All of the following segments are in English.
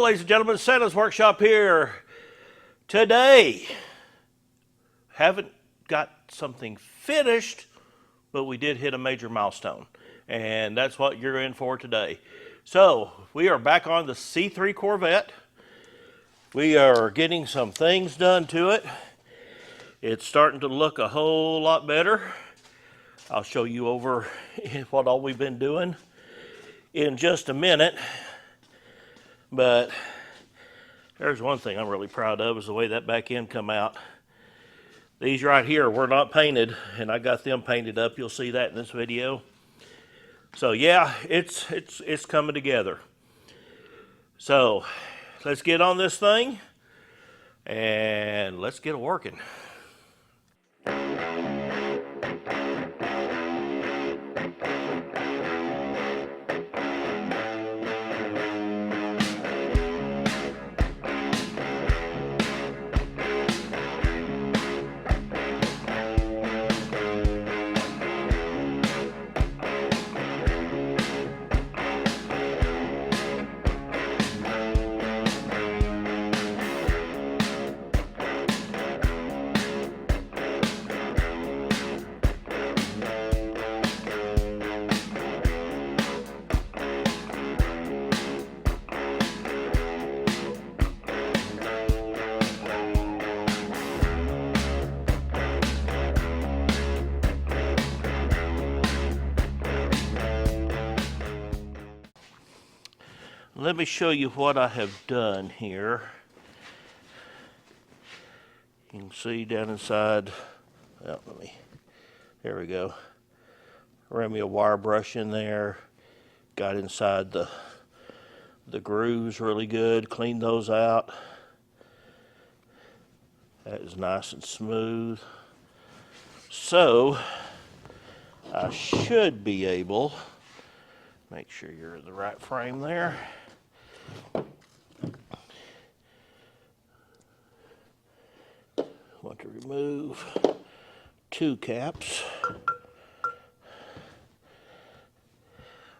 Hello, ladies and gentlemen, Santa's Workshop here. Today, haven't got something finished, but we did hit a major milestone, and that's what you're in for today. So, we are back on the C3 Corvette. We are getting some things done to it. It's starting to look a whole lot better. I'll show you over what all we've been doing in just a minute. But there's one thing I'm really proud of, is the way that back end come out. These right here were not painted, and I got them painted up. You'll see that in this video. So yeah, it's coming together. So let's get on this thing and let's get it working. Let me show you what I have done here. You can see down inside, well, there we go. Ran me a wire brush in there, got inside the grooves really good, cleaned those out. That is nice and smooth. So, I should be able, make sure you're in the right frame there. Want to remove two caps.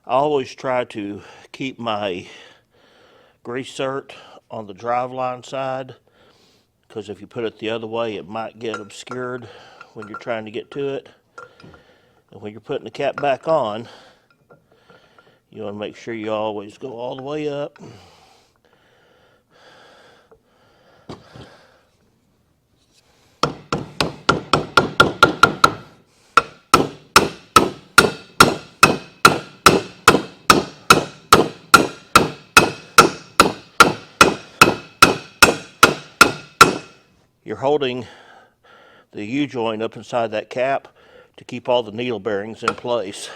I always try to keep my grease zert on the driveline side, because if you put it the other way, it might get obscured when you're trying to get to it. And when you're putting the cap back on, you want to make sure you always go all the way up. You're holding the U-joint up inside that cap to keep all the needle bearings in place.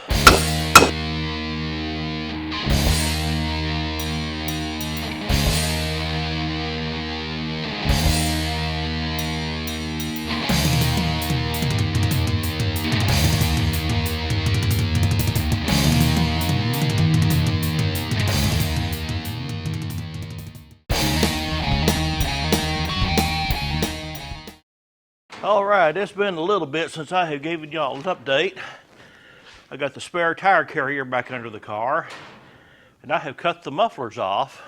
All right, it's been a little bit since I have given y'all an update. I got the spare tire carrier back under the car, and I have cut the mufflers off,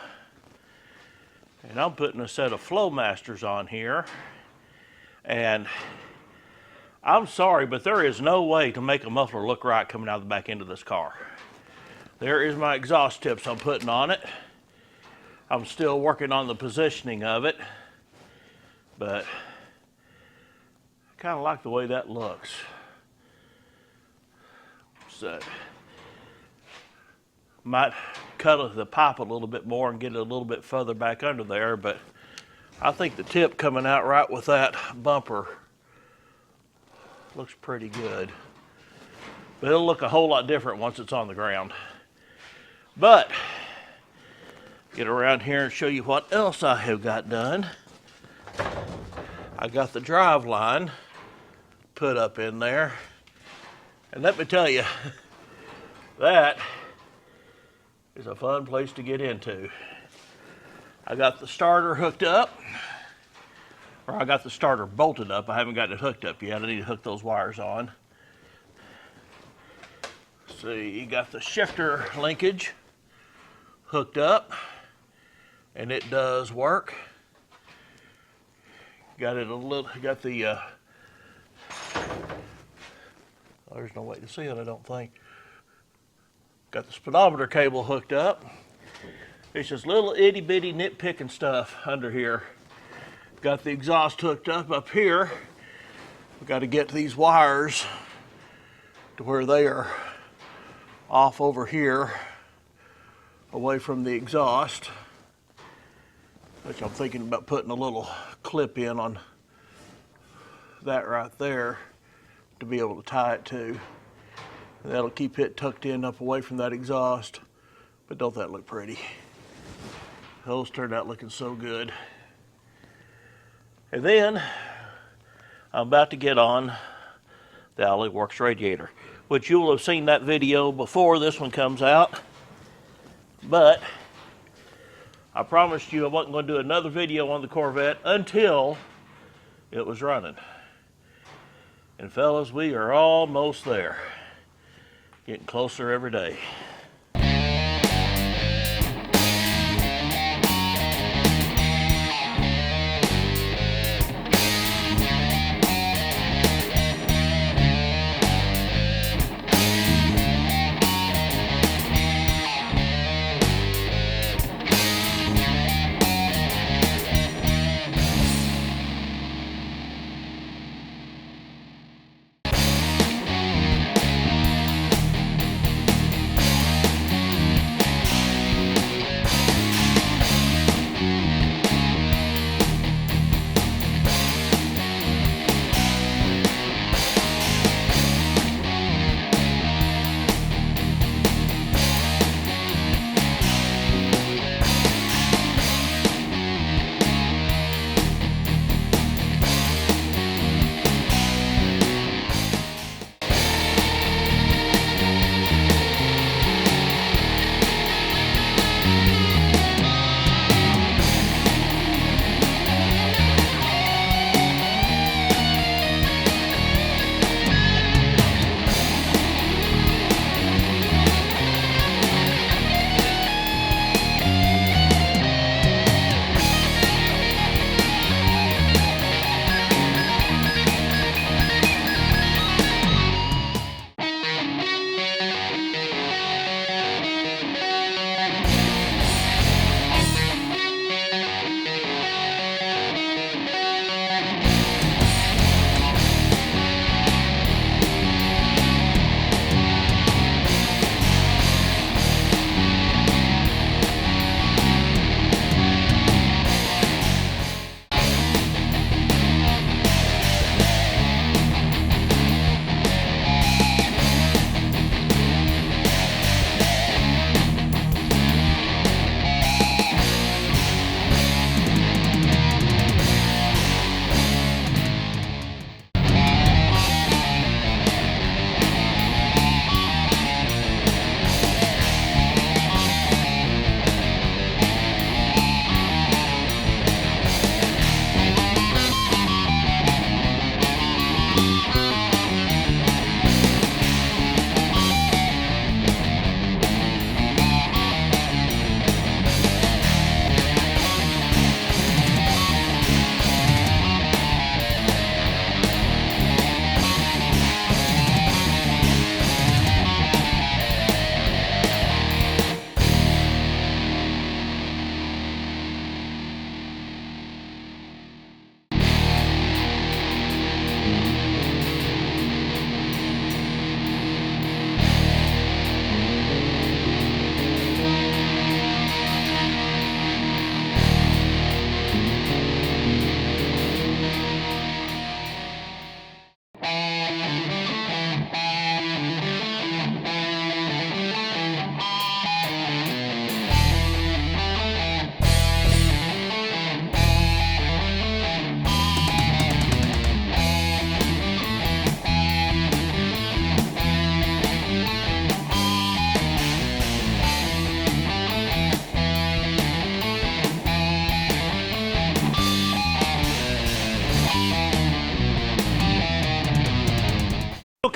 and I'm putting a set of Flowmasters on here. And I'm sorry, but there is no way to make a muffler look right coming out of the back end of this car. There is my exhaust tips I'm putting on it. I'm still working on the positioning of it, but kind of like the way that looks. So, might cut the pipe a little bit more and get it a little bit further back under there, but I think the tip coming out right with that bumper looks pretty good. But it'll look a whole lot different once it's on the ground. But, get around here and show you what else I have got done. I got the drive line put up in there, and let me tell you, that is a fun place to get into. I got the starter hooked up, or I got the starter bolted up. I haven't got it hooked up yet. I need to hook those wires on. See, you got the shifter linkage hooked up, and it does work. Got it a little, got the, there's no way to see it, I don't think. Got the speedometer cable hooked up. It's just little itty bitty nitpicking stuff under here. Got the exhaust hooked up here. We got to get these wires to where they are off over here, away from the exhaust, which I'm thinking about putting a little clip in on that right there to be able to tie it to. And that'll keep it tucked in up away from that exhaust. But don't that look pretty? Those turned out looking so good. And then I'm about to get on the Alley Works radiator, which you will have seen that video before this one comes out. But I promised you I wasn't going to do another video on the Corvette until it was running. And fellas, we are almost there. Getting closer every day.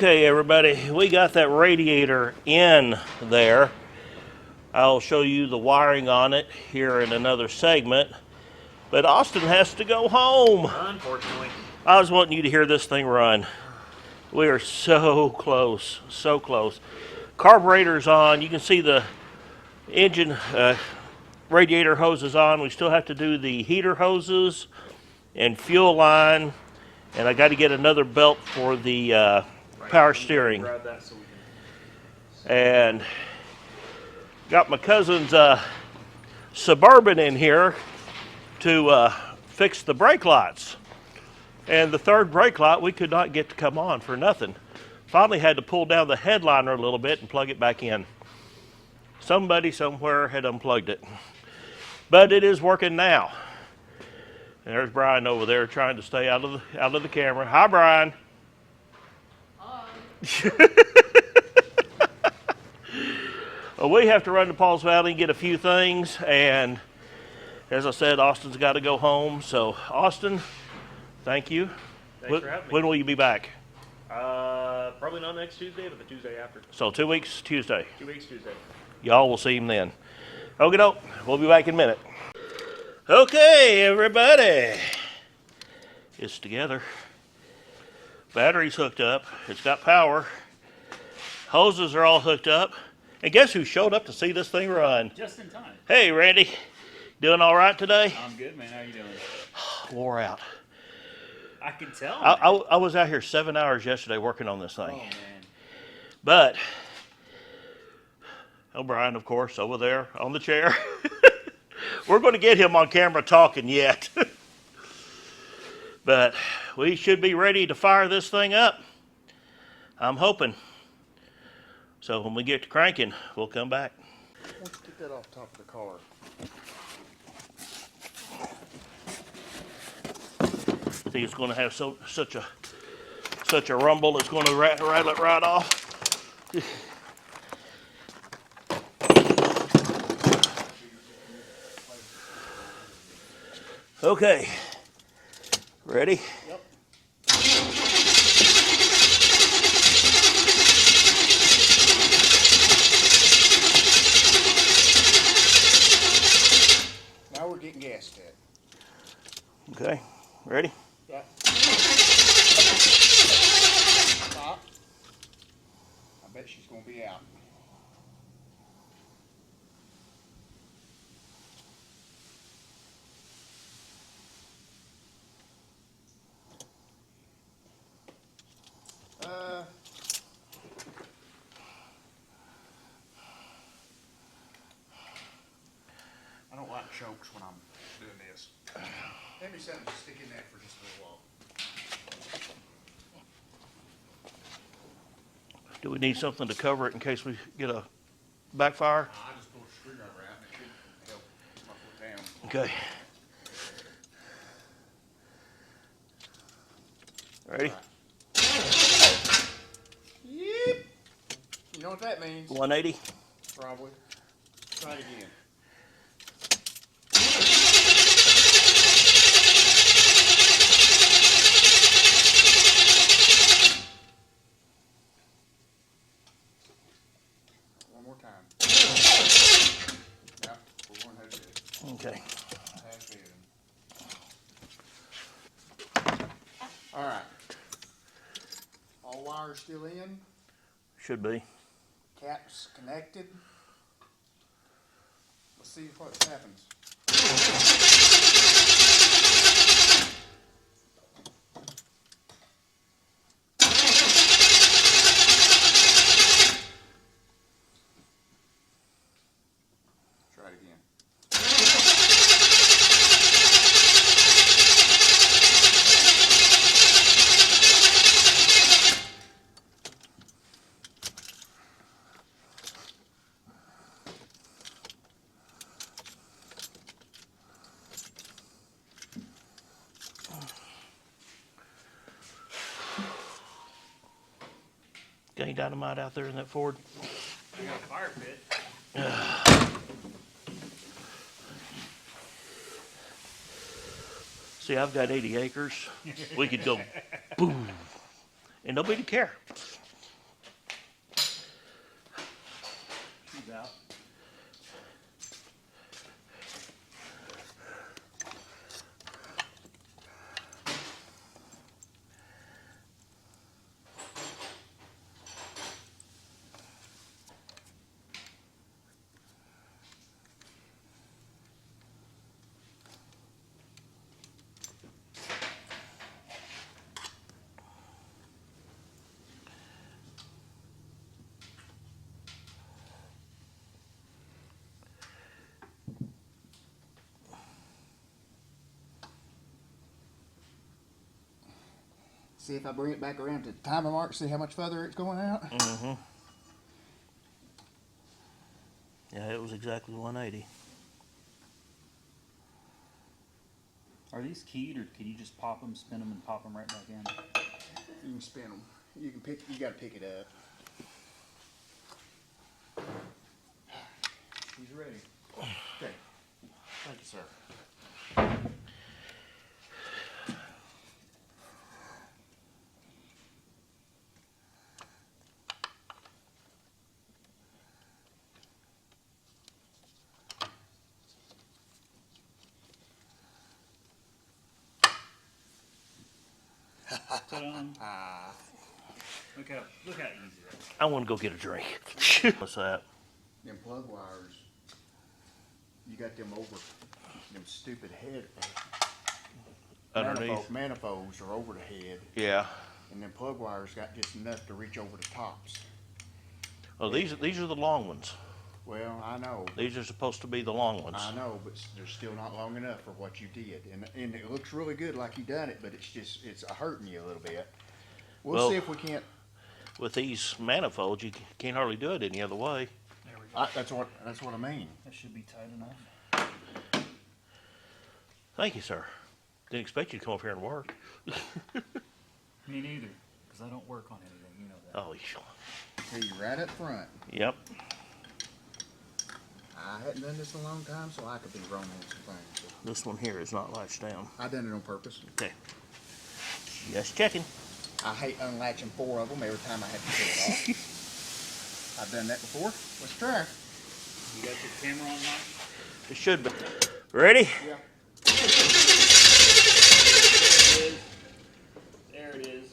Okay, everybody, we got that radiator in there. I'll show you the wiring on it here in another segment. But Austin has to go home. Unfortunately. I was wanting you to hear this thing run. We are so close, so close. Carburetor's on. You can see the engine radiator hoses on. We still have to do the heater hoses and fuel line. And I got to get another belt for the power steering. Grab that so we can... And got my cousin's Suburban in here to fix the brake lights. And the third brake light we could not get to come on for nothing. Finally had to pull down the headliner a little bit and plug it back in. Somebody somewhere had unplugged it. But it is working now. And there's Brian over there trying to stay out of the camera. Hi, Brian. Hi. Well, we have to run to Paul's Valley and get a few things, and as I said, Austin's got to go home. So, Austin, thank you. Thanks for having me. When will you be back? Probably not next Tuesday, but the Tuesday after. So 2 weeks, Tuesday. 2 weeks Tuesday. Y'all will see him then. Okay, doke. We'll be back in a minute. Okay, everybody. It's together. Battery's hooked up. It's got power. Hoses are all hooked up. And guess who showed up to see this thing run? Just in time. Hey, Randy. Doing all right today? I'm good, man. How you doing? Wore out. I can tell. I was out here 7 hours yesterday working on this thing. Oh, man. But O'Brien, of course, over there on the chair. We're going to get him on camera talking yet. But we should be ready to fire this thing up. I'm hoping. So when we get to cranking, we'll come back. Let's get that off top of the car. I think it's going to have such a rumble. It's going to rattle it right off. Okay, ready? Yep. Now we're getting gassed at. Okay, ready? Yep. Stop. I bet she's going to be out. I don't like chokes when I'm doing this. Maybe something to stick in there for just a little while. Do we need something to cover it in case we get a backfire? I just pulled a screwdriver out and it should help muffle it down. Okay. Ready? Yep. You know what that means? 180. Probably. Try it again. One more time. Yep, we're going to have it. Okay. Have it. All right. All wires still in. Should be. Caps connected. Let's see what happens. Try it again. Got any dynamite out there in that Ford? I got a fire pit. See, I've got 80 acres. We could go boom, and nobody care. She's out. See if I bring it back around to the timer mark, see how much further it's going out. Mm-hmm. Yeah, it was exactly 180. Are these keyed, or can you just pop them, spin them, and pop them right back in? You can spin them. You can pick. You gotta pick it up. He's ready. Okay. Thank you, sir. Ta-da. Look how easy that is. I want to go get a drink. What's that? Them plug wires. You got them over. Them stupid head. Underneath. Manifolds are over the head, Yeah. and them plug wires got just enough to reach over the tops. Oh, these are the long ones. Well, I know. These are supposed to be the long ones. I know, but they're still not long enough for what you did, and it looks really good like you done it, but it's hurting you a little bit. We'll Well, see if we can't. With these manifolds, you can't hardly do it any other way. There we go. That's what I mean. That should be tight enough. Thank you, sir. Didn't expect you to come up here and work. Me neither, because I don't work on anything, you know that. Oh, Here you right up front. yep. I hadn't done this in a long time, so I could be wrong on some things. This one here is not latched down. I done it on purpose. Okay. Just checking. I hate unlatching 4 of them every time I have to take it off. I've done that before. Let's try. You got your camera on, Mike? It should be. Ready? Yeah. There it is.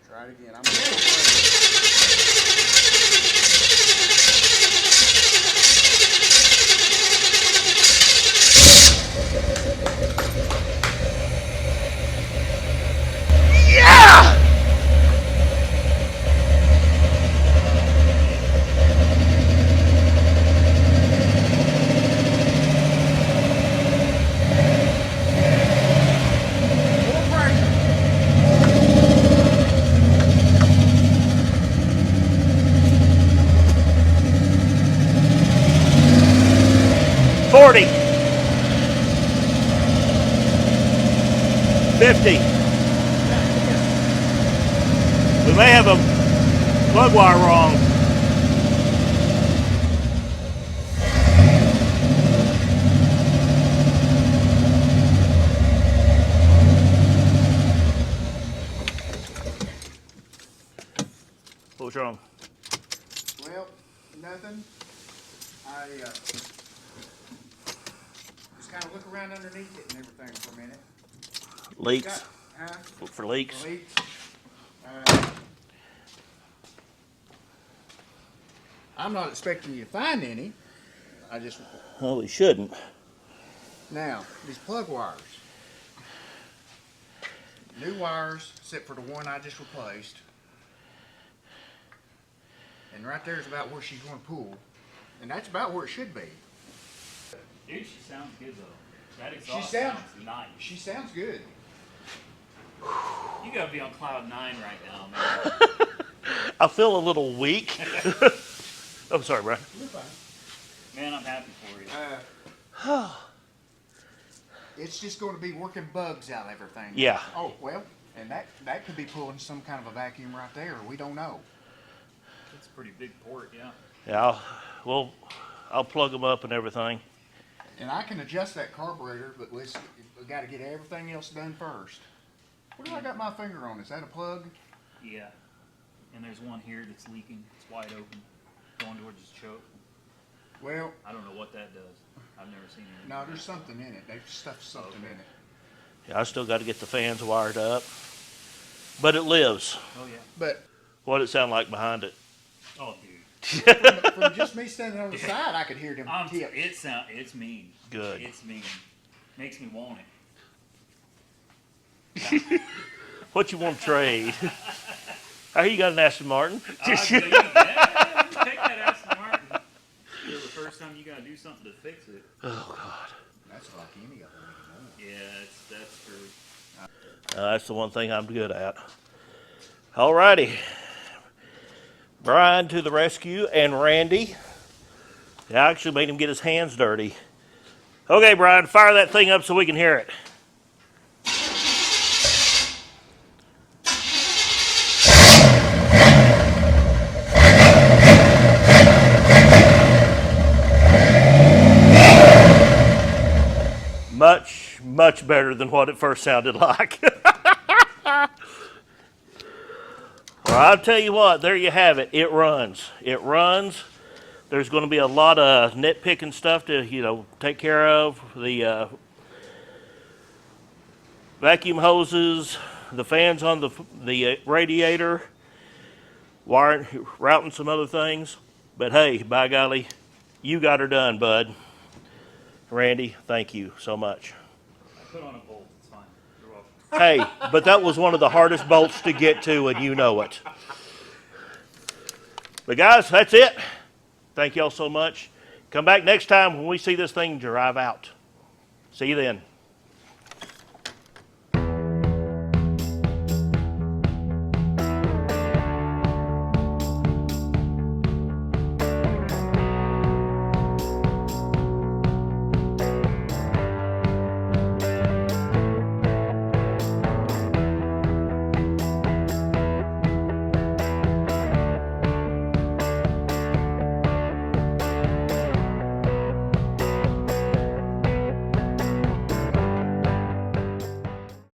Try it again. I'm Yeah! more pressure. 40. 50. We may have a plug wire wrong. What was wrong? Well, nothing. I just kind of look around underneath it and everything for a minute. Leaks. Huh? For leaks. Leaks. I'm not expecting you to find any. I just Oh, we shouldn't. now these plug wires. New wires, except for the one I just replaced. And right there is about where she's going to pull, and that's about where it should be. Dude, she sounds good though. That She exhaust sounds- sounds nice. She sounds good. You gotta be on cloud 9 right now, man. I feel a little weak. I'm sorry, Brian. You're fine. Man, I'm happy for you. It's just going to be working bugs out of everything. Yeah. Oh well, and that could be pulling some kind of a vacuum right there. We don't know. It's a pretty big port, yeah. Yeah, I'll plug them up and everything. And I can adjust that carburetor, but we got to get everything else done first. What do I got my finger on? Is that a plug? Yeah. And there's one here that's leaking. It's wide open, going towards his choke. Well, I don't know what that does. I've never seen it. no, there's something in it. They've stuffed something in it. Yeah, I still got to get the fans wired up, but it lives. Oh yeah. But What did it sound like behind it? Oh dude. from just me standing on the side, I could hear them tips. It's mean. Good. It's mean. Makes me want it. What you want to trade? How you got an Aston Martin? Yeah, take that Oh, God. That's like any of them anymore. Yeah, that's true. That's the one thing I'm good at. Alrighty. Brian to the rescue, and Randy. I actually made him get his hands dirty. Okay, Brian, fire that thing up so we can hear it. Much, much better than what it first sounded like. Well, I'll tell you what, there you have it. It runs. It runs. There's going to be a lot of nitpicking stuff to, take care of. The vacuum hoses, the fans on the radiator, routing some other things. But hey, by golly, you got her done, bud. Randy, thank you so much. I put on a bolt. It's fine. You're welcome. Hey, but that was one of the hardest bolts to get to, and you know it. But guys, that's it. Thank y'all so much. Come back next time when we see this thing drive out. See you then.